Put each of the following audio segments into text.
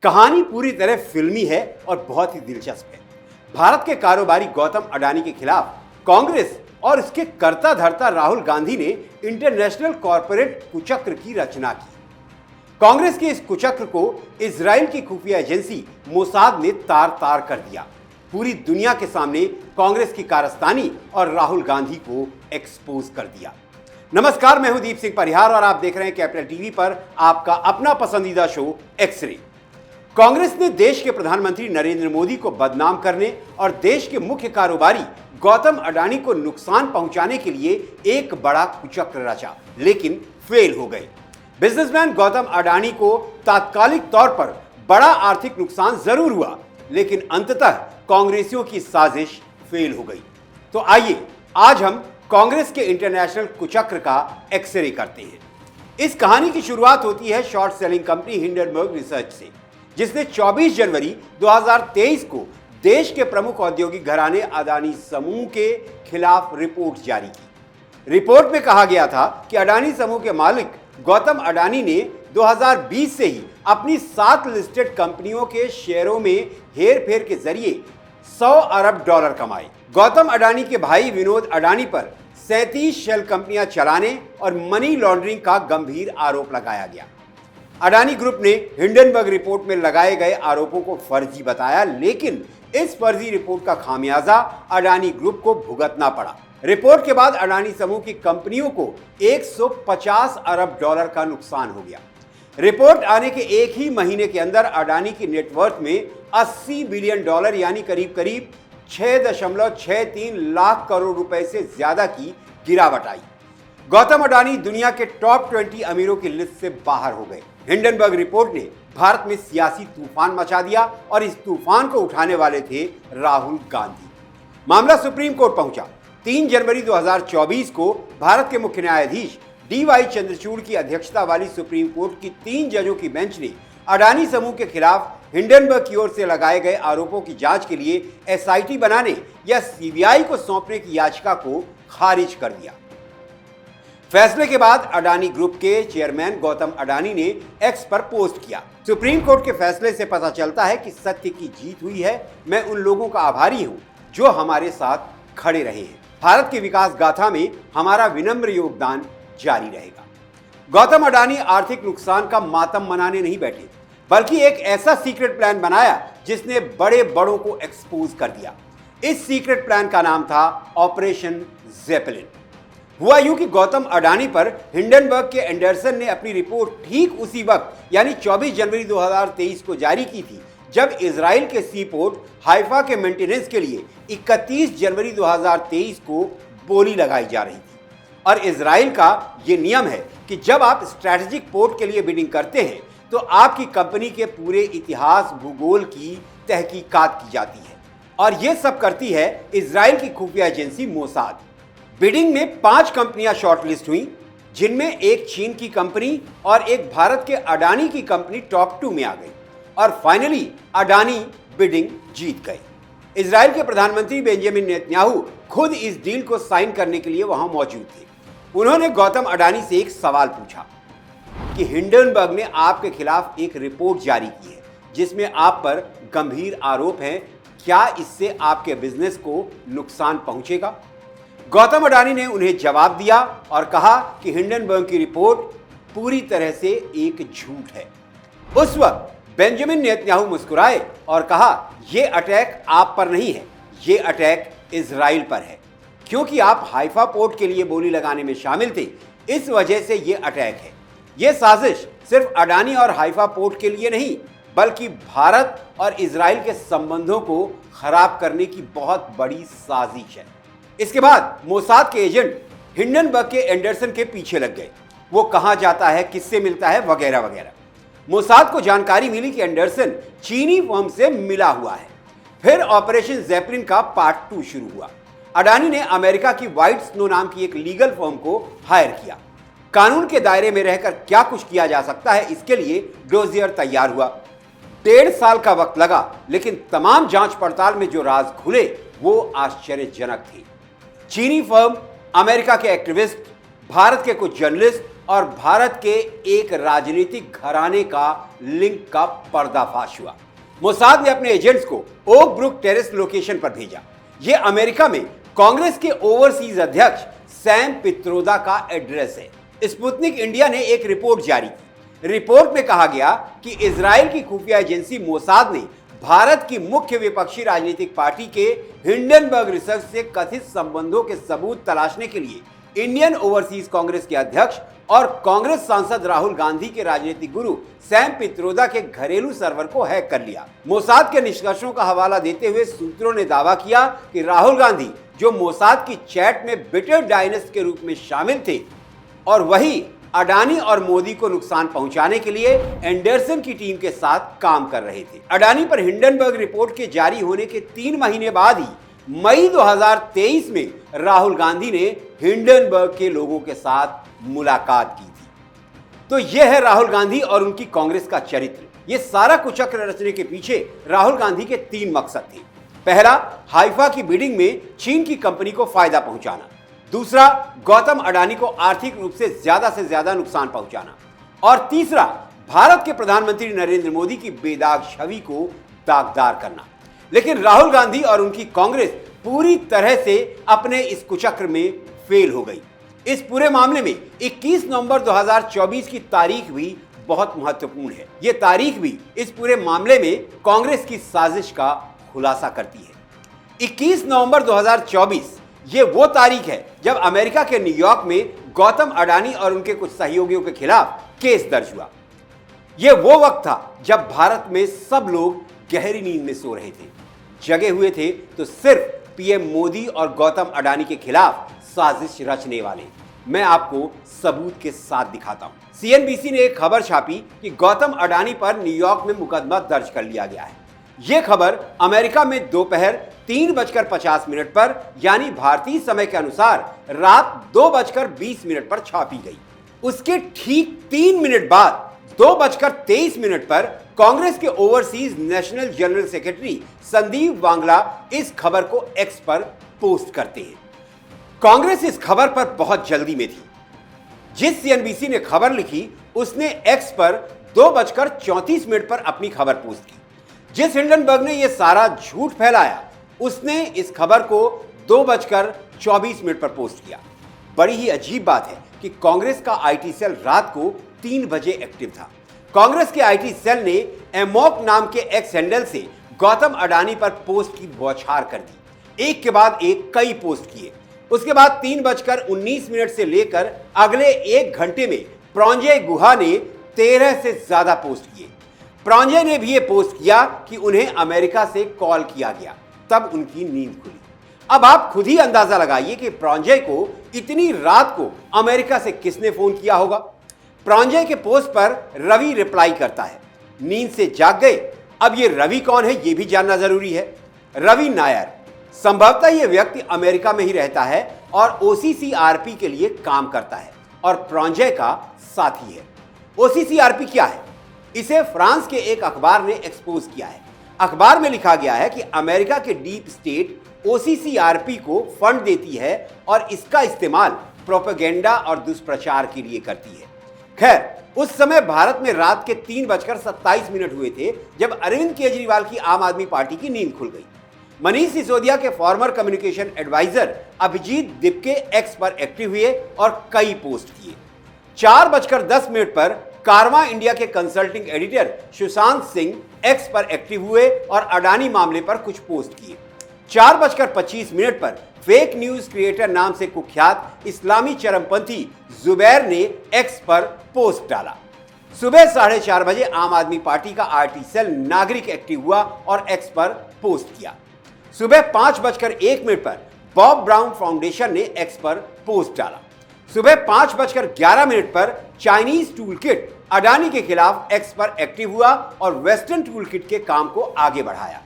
कहानी पूरी तरह फिल्मी है और बहुत ही दिलचस्प है। भारत के कारोबारी गौतम अडानी के खिलाफ कांग्रेस और इसके कर्ता धर्ता राहुल गांधी ने इंटरनेशनल कॉरपोरेट कुचक्र की रचना की। कांग्रेस के इस कुचक्र को इजराइल की खुफिया एजेंसी मोसाद ने तार तार कर दिया। पूरी दुनिया के सामने कांग्रेस की कारस्तानी और राहुल गांधी को एक्सपोज कर दिया। नमस्कार, मैं हूं दीप सिंह परिहार और आप देख रहे हैं कैपिटल टीवी पर आपका अपना पसंदीदा शो एक्स-रे। कांग्रेस ने देश के प्रधानमंत्री नरेंद्र मोदी को बदनाम करने और देश के मुख्य कारोबारी गौतम अडानी को नुकसान पहुंचाने के लिए एक बड़ा कुचक्र रचा, लेकिन फेल हो गए। बिजनेसमैन गौतम अडानी को तात्कालिक तौर पर बड़ा आर्थिक नुकसान जरूर हुआ, लेकिन अंततः कांग्रेसियों की साजिश फेल हो गई। तो आइए आज हम कांग्रेस के इंटरनेशनल कुचक्र का एक्सरे करते हैं। इस कहानी की शुरुआत होती है short selling company Hindenburg research से, जिसने 24 जनवरी 2023 को देश के प्रमुख औद्योगिक घराने अडानी समूह के खिलाफ रिपोर्ट जारी की। रिपोर्ट में कहा गया था कि अडानी समूह के मालिक गौतम अडानी ने 2020 से ही अपनी 7 लिस्टेड कंपनियों के शेयरों में हेरफेर के जरिए $100 अरब कमाए। गौतम अडानी के भाई विनोद अडानी पर 37 शेल कंपनियां चलाने और मनी लॉन्ड्रिंग का गंभीर आरोप लगाया गया। अडानी ग्रुप ने हिंडनबर्ग रिपोर्ट में लगाए गए आरोपों को फर्जी बताया, लेकिन इस फर्जी रिपोर्ट का खामियाजा अडानी ग्रुप को भुगतना पड़ा। रिपोर्ट के बाद अडानी समूह की कंपनियों को $150 अरब का नुकसान हो गया। रिपोर्ट आने के एक ही महीने के अंदर अडानी की नेटवर्थ में $80 बिलियन यानी करीब करीब 6.63 लाख करोड़ रुपए से ज्यादा की गिरावट आई। गौतम अडानी दुनिया के टॉप 20 अमीरों की लिस्ट से बाहर हो गए। हिंडनबर्ग रिपोर्ट ने भारत में सियासी तूफान मचा दिया और इस तूफान को उठाने वाले थे राहुल गांधी। मामला सुप्रीम कोर्ट पहुंचा। 3 जनवरी 2024 को भारत के मुख्य न्यायाधीश DY चंद्रचूड़ की अध्यक्षता वाली सुप्रीम कोर्ट की 3 जजों की बेंच ने अडानी समूह के खिलाफ हिंडनबर्ग की ओर से लगाए गए आरोपों की जांच के लिए SIT बनाने या CBI को सौंपने की याचिका को खारिज कर दिया। फैसले के बाद अडानी ग्रुप के चेयरमैन गौतम अडानी ने एक्स पर पोस्ट किया, सुप्रीम कोर्ट के फैसले से पता चलता है कि सत्य की जीत हुई है। मैं उन लोगों का आभारी हूं जो हमारे साथ खड़े रहे हैं। भारत की विकास गाथा में हमारा विनम्र योगदान जारी रहेगा। गौतम अडानी आर्थिक नुकसान का मातम मनाने नहीं बैठे, बल्कि एक ऐसा सीक्रेट प्लान बनाया जिसने बड़े बड़ों को एक्सपोज कर दिया। इस सीक्रेट प्लान का नाम था ऑपरेशन जेपलिन। हुआ यूं कि गौतम अडानी पर हिंडनबर्ग के एंडरसन ने अपनी रिपोर्ट ठीक उसी वक्त यानी 24 जनवरी 2023 को जारी की थी, जब इजराइल के सी पोर्ट हाइफा के मेंटेनेंस के लिए 31 जनवरी 2023 को बोली लगाई जा रही थी। और इजराइल का यह नियम है कि जब आप स्ट्रैटेजिक पोर्ट के लिए बिडिंग करते हैं तो आपकी कंपनी के पूरे इतिहास भूगोल की तहकीकात की जाती है, और यह सब करती है इजराइल की खुफिया एजेंसी मोसाद। बिडिंग में 5 कंपनियां शॉर्टलिस्ट हुई, जिनमें एक चीन की कंपनी और एक भारत के अडानी की कंपनी टॉप 2 में आ गई, और फाइनली अडानी बिडिंग जीत गए। इजराइल के प्रधानमंत्री बेंजामिन नेतन्याहू खुद इस डील को साइन करने के लिए वहां मौजूद थे। उन्होंने गौतम अडानी से एक सवाल पूछा कि हिंडनबर्ग ने आपके खिलाफ एक रिपोर्ट जारी की है जिसमें आप पर गंभीर आरोप हैं, क्या इससे आपके बिजनेस को नुकसान पहुंचेगा? गौतम अडानी ने उन्हें जवाब दिया और कहा कि हिंडनबर्ग की रिपोर्ट पूरी तरह से एक झूठ है। उस वक्त बेंजामिन नेतन्याहू मुस्कुराए और कहा, यह अटैक आप पर नहीं है, यह अटैक इजराइल पर है, क्योंकि आप हाइफा पोर्ट के लिए बोली लगाने में शामिल थे, इस वजह से यह अटैक है। यह साजिश सिर्फ अडानी और हाइफा पोर्ट के लिए नहीं, बल्कि भारत और इजराइल के संबंधों को खराब करने की बहुत बड़ी साजिश है। इसके बाद मोसाद के एजेंट हिंडनबर्ग के एंडरसन के पीछे लग गए। वो कहां जाता है, किससे मिलता है, वगैरह वगैरह। मोसाद को जानकारी मिली कि एंडरसन चीनी फर्म से मिला हुआ है। फिर ऑपरेशन जेपलिन का पार्ट 2 शुरू हुआ। अडानी ने अमेरिका की व्हाइट स्नो नाम की एक लीगल फर्म को हायर किया। कानून के दायरे में रहकर क्या कुछ किया जा सकता है, इसके लिए डोजियर तैयार हुआ। 1.5 साल का वक्त लगा, लेकिन तमाम जांच पड़ताल में जो राज खुले वो आश्चर्यजनक थे। चीनी फर्म, अमेरिका के एक्टिविस्ट, भारत के कुछ जर्नलिस्ट और भारत के एक राजनीतिक घराने का लिंक का पर्दाफाश हुआ। मोसाद ने अपने एजेंट्स को ओक ब्रुक टेरेस लोकेशन पर भेजा। यह अमेरिका में कांग्रेस के ओवरसीज अध्यक्ष सैम पित्रोदा का एड्रेस है। स्पुतनिक इंडिया ने एक रिपोर्ट जारी की। रिपोर्ट में कहा गया कि इजराइल की खुफिया एजेंसी मोसाद ने भारत की मुख्य विपक्षी राजनीतिक पार्टी के हिंडनबर्ग रिसर्च से कथित संबंधों के सबूत तलाशने के लिए इंडियन ओवरसीज कांग्रेस के अध्यक्ष और कांग्रेस सांसद राहुल गांधी के राजनीतिक गुरु सैम पित्रोदा के घरेलू सर्वर को हैक कर लिया। मोसाद के निष्कर्षों का हवाला देते हुए सूत्रों ने दावा किया कि राहुल गांधी, जो मोसाद की चैट में बिटर डायनेस्ट के रूप में शामिल थे, और वही अडानी और मोदी को नुकसान पहुंचाने के लिए एंडरसन की टीम के साथ काम कर रहे थे। अडानी पर हिंडनबर्ग रिपोर्ट के जारी होने के 3 महीने बाद ही मई 2023 में राहुल गांधी ने हिंडनबर्ग के लोगों के साथ मुलाकात की थी। तो यह है राहुल गांधी और उनकी कांग्रेस का चरित्र। यह सारा कुचक्र रचने के पीछे राहुल गांधी के 3 मकसद थे। पहला, हाइफा की बिडिंग में चीन की कंपनी को फायदा पहुंचाना। दूसरा, गौतम अडानी को आर्थिक रूप से ज्यादा नुकसान पहुंचाना। और तीसरा, भारत के प्रधानमंत्री नरेंद्र मोदी की बेदाग छवि को दागदार करना। लेकिन राहुल गांधी और उनकी कांग्रेस पूरी तरह से अपने इस कुचक्र में फेल हो गई। इस पूरे मामले में 21 नवंबर 2024 की तारीख भी बहुत महत्वपूर्ण है। यह तारीख भी इस पूरे मामले में कांग्रेस की साजिश का खुलासा करती है। 21 नवंबर 2024 ये वो तारीख है जब अमेरिका के न्यूयॉर्क में गौतम अडानी और उनके कुछ सहयोगियों के खिलाफ केस दर्ज हुआ। यह वो वक्त था जब भारत में सब लोग गहरी नींद में सो रहे थे। जगे हुए थे तो सिर्फ पीएम मोदी और गौतम अडानी के खिलाफ साजिश रचने वाले। मैं आपको सबूत के साथ दिखाता हूं। सीएनबीसी ने एक खबर छापी कि गौतम अडानी पर न्यूयॉर्क में मुकदमा दर्ज कर लिया गया है। यह खबर अमेरिका में दोपहर 3:50 पर यानी भारतीय समय के अनुसार रात 2:20 पर छापी गई। उसके ठीक 3 मिनट बाद 2:23 पर कांग्रेस के overseas national general secretary Sandeep Wangala इस खबर को एक्स पर पोस्ट करते हैं। कांग्रेस इस खबर पर बहुत जल्दी में थी। जिस सीएनबीसी ने खबर लिखी उसने एक्स पर 2:34 पर अपनी खबर पोस्ट की। जिस हिंडनबर्ग ने यह सारा झूठ फैलाया उसने इस खबर को 2:24 पर पोस्ट किया। बड़ी ही अजीब बात है कि कांग्रेस का आईटी सेल रात को 3 बजे एक्टिव था। कांग्रेस के आईटी सेल ने एमॉक नाम के एक्स हैंडल से गौतम अडानी पर पोस्ट की बौछार कर दी। एक के बाद एक कई पोस्ट किए। उसके बाद 3:19 से लेकर अगले 1 घंटे में प्रॉन्जय गुहा ने 13 से ज्यादा पोस्ट किए। प्रॉन्जय ने भी ये पोस्ट किया कि उन्हें अमेरिका से कॉल किया गया, तब उनकी नींद खुली। अब आप खुद ही अंदाजा लगाइए कि प्रॉन्जय को इतनी रात को अमेरिका से किसने फोन किया होगा। प्रॉन्जय के पोस्ट पर रवि रिप्लाई करता है, नींद से जाग गए। अब ये रवि कौन है ये भी जानना जरूरी है। रवि नायर, संभवतः ये व्यक्ति अमेरिका में ही रहता है और ओसीसीआरपी के लिए काम करता है और प्रॉन्जय का साथी है। ओसीसीआरपी क्या है? इसे फ्रांस के एक अखबार ने एक्सपोज किया है। अखबार में लिखा गया है कि अमेरिका के डीप स्टेट ओसीसीआरपी को फंड देती है और इसका इस्तेमाल प्रोपेगेंडा और दुष्प्रचार के लिए करती है। खैर, उस समय भारत में रात के 3:27 हुए थे जब अरविंद केजरीवाल की आम आदमी पार्टी की नींद खुल गई। मनीष सिसोदिया के farmer communication adviser Abhijit Dipke x पर एक्टिव हुए और कई पोस्ट किए। 4:10 पर कारवा इंडिया के consulting editor Sushant Singh x पर एक्टिव हुए और अडानी मामले पर कुछ पोस्ट किए। 4:25 पर फेक न्यूज क्रिएटर नाम से कुख्यात इस्लामी चरमपंथी जुबैर ने एक्स पर पोस्ट डाला। सुबह 4:30 बजे आम आदमी पार्टी का आरटी सेल नागरिक एक्टिव हुआ और एक्स पर पोस्ट किया। सुबह 5:01 पर बॉब ब्राउन फाउंडेशन ने एक्स पर पोस्ट डाला। सुबह 5:11 पर चाइनीज टूल किट अडानी के खिलाफ एक्स पर एक्टिव हुआ और वेस्टर्न टूल किट के काम को आगे बढ़ाया।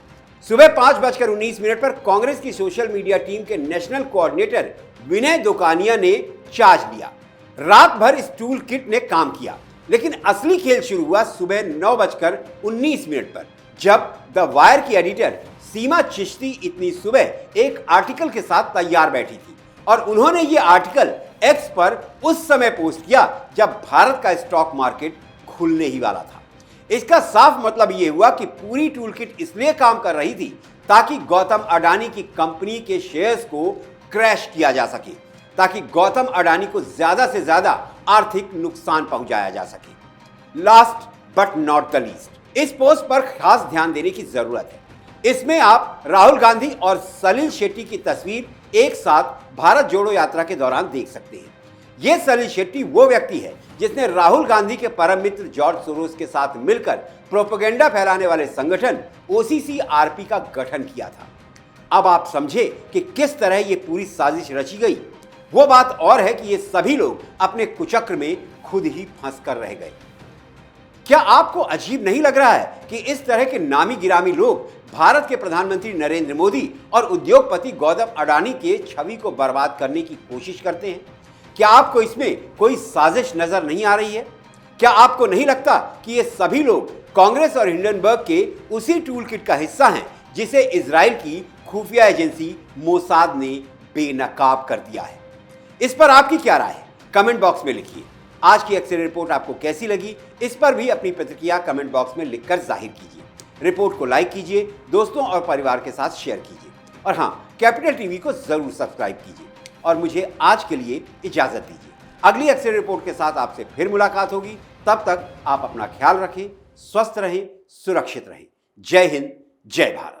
सुबह 5:19 पर कांग्रेस की सोशल मीडिया टीम के नेशनल कोऑर्डिनेटर विनय दोकानिया ने चार्ज लिया। रात भर इस टूल किट ने काम किया, लेकिन असली खेल शुरू हुआ सुबह 9:19 पर जब द वायर की एडिटर सीमा चिश्ती इतनी सुबह एक आर्टिकल के साथ तैयार बैठी थी और उन्होंने ये आर्टिकल एक्स पर उस समय पोस्ट किया जब भारत का स्टॉक मार्केट खुलने ही वाला था। इसका साफ मतलब यह हुआ कि पूरी टूलकिट इसलिए काम कर रही थी ताकि गौतम अडानी की कंपनी के शेयर्स को क्रैश किया जा सके, ताकि गौतम अडानी को ज्यादा से ज्यादा आर्थिक नुकसान पहुंचाया जा सके। Last but not the least, इस पोस्ट पर खास ध्यान देने की जरूरत है। इसमें आप राहुल गांधी और सलिल शेट्टी की तस्वीर एक साथ भारत जोड़ो यात्रा के दौरान देख सकते हैं। यह सलिल शेट्टी वो व्यक्ति है जिसने राहुल गांधी के परम मित्र जॉर्ज सोरोस के साथ मिलकर प्रोपेगेंडा फैलाने वाले संगठन OCCRP का गठन किया था। अब आप समझे कि किस तरह यह पूरी साजिश रची गई। वो बात और है कि ये सभी लोग अपने कुचक्र में खुद ही फंस कर रह गए। क्या आपको अजीब नहीं लग रहा है कि इस तरह के नामी गिरामी लोग भारत के प्रधानमंत्री नरेंद्र मोदी और उद्योगपति गौतम अडानी के छवि को बर्बाद करने की कोशिश करते हैं? क्या आपको इसमें कोई साजिश नजर नहीं आ रही है? क्या आपको नहीं लगता कि ये सभी लोग कांग्रेस और हिंडनबर्ग के उसी टूलकिट का हिस्सा हैं जिसे इजराइल की खुफिया एजेंसी मोसाद ने बेनकाब कर दिया है? इस पर आपकी क्या राय है? कमेंट बॉक्स में लिखिए। आज की एक्सरे रिपोर्ट आपको कैसी लगी, इस पर भी अपनी प्रतिक्रिया कमेंट बॉक्स में लिखकर जाहिर कीजिए। रिपोर्ट को लाइक कीजिए, दोस्तों और परिवार के साथ शेयर कीजिए और हाँ, कैपिटल टीवी को जरूर सब्सक्राइब कीजिए और मुझे आज के लिए इजाजत दीजिए। अगली एक्सरे रिपोर्ट के साथ आपसे फिर मुलाकात होगी। तब तक आप अपना ख्याल रखें, स्वस्थ रहें, सुरक्षित रहें। जय हिंद, जय भारत।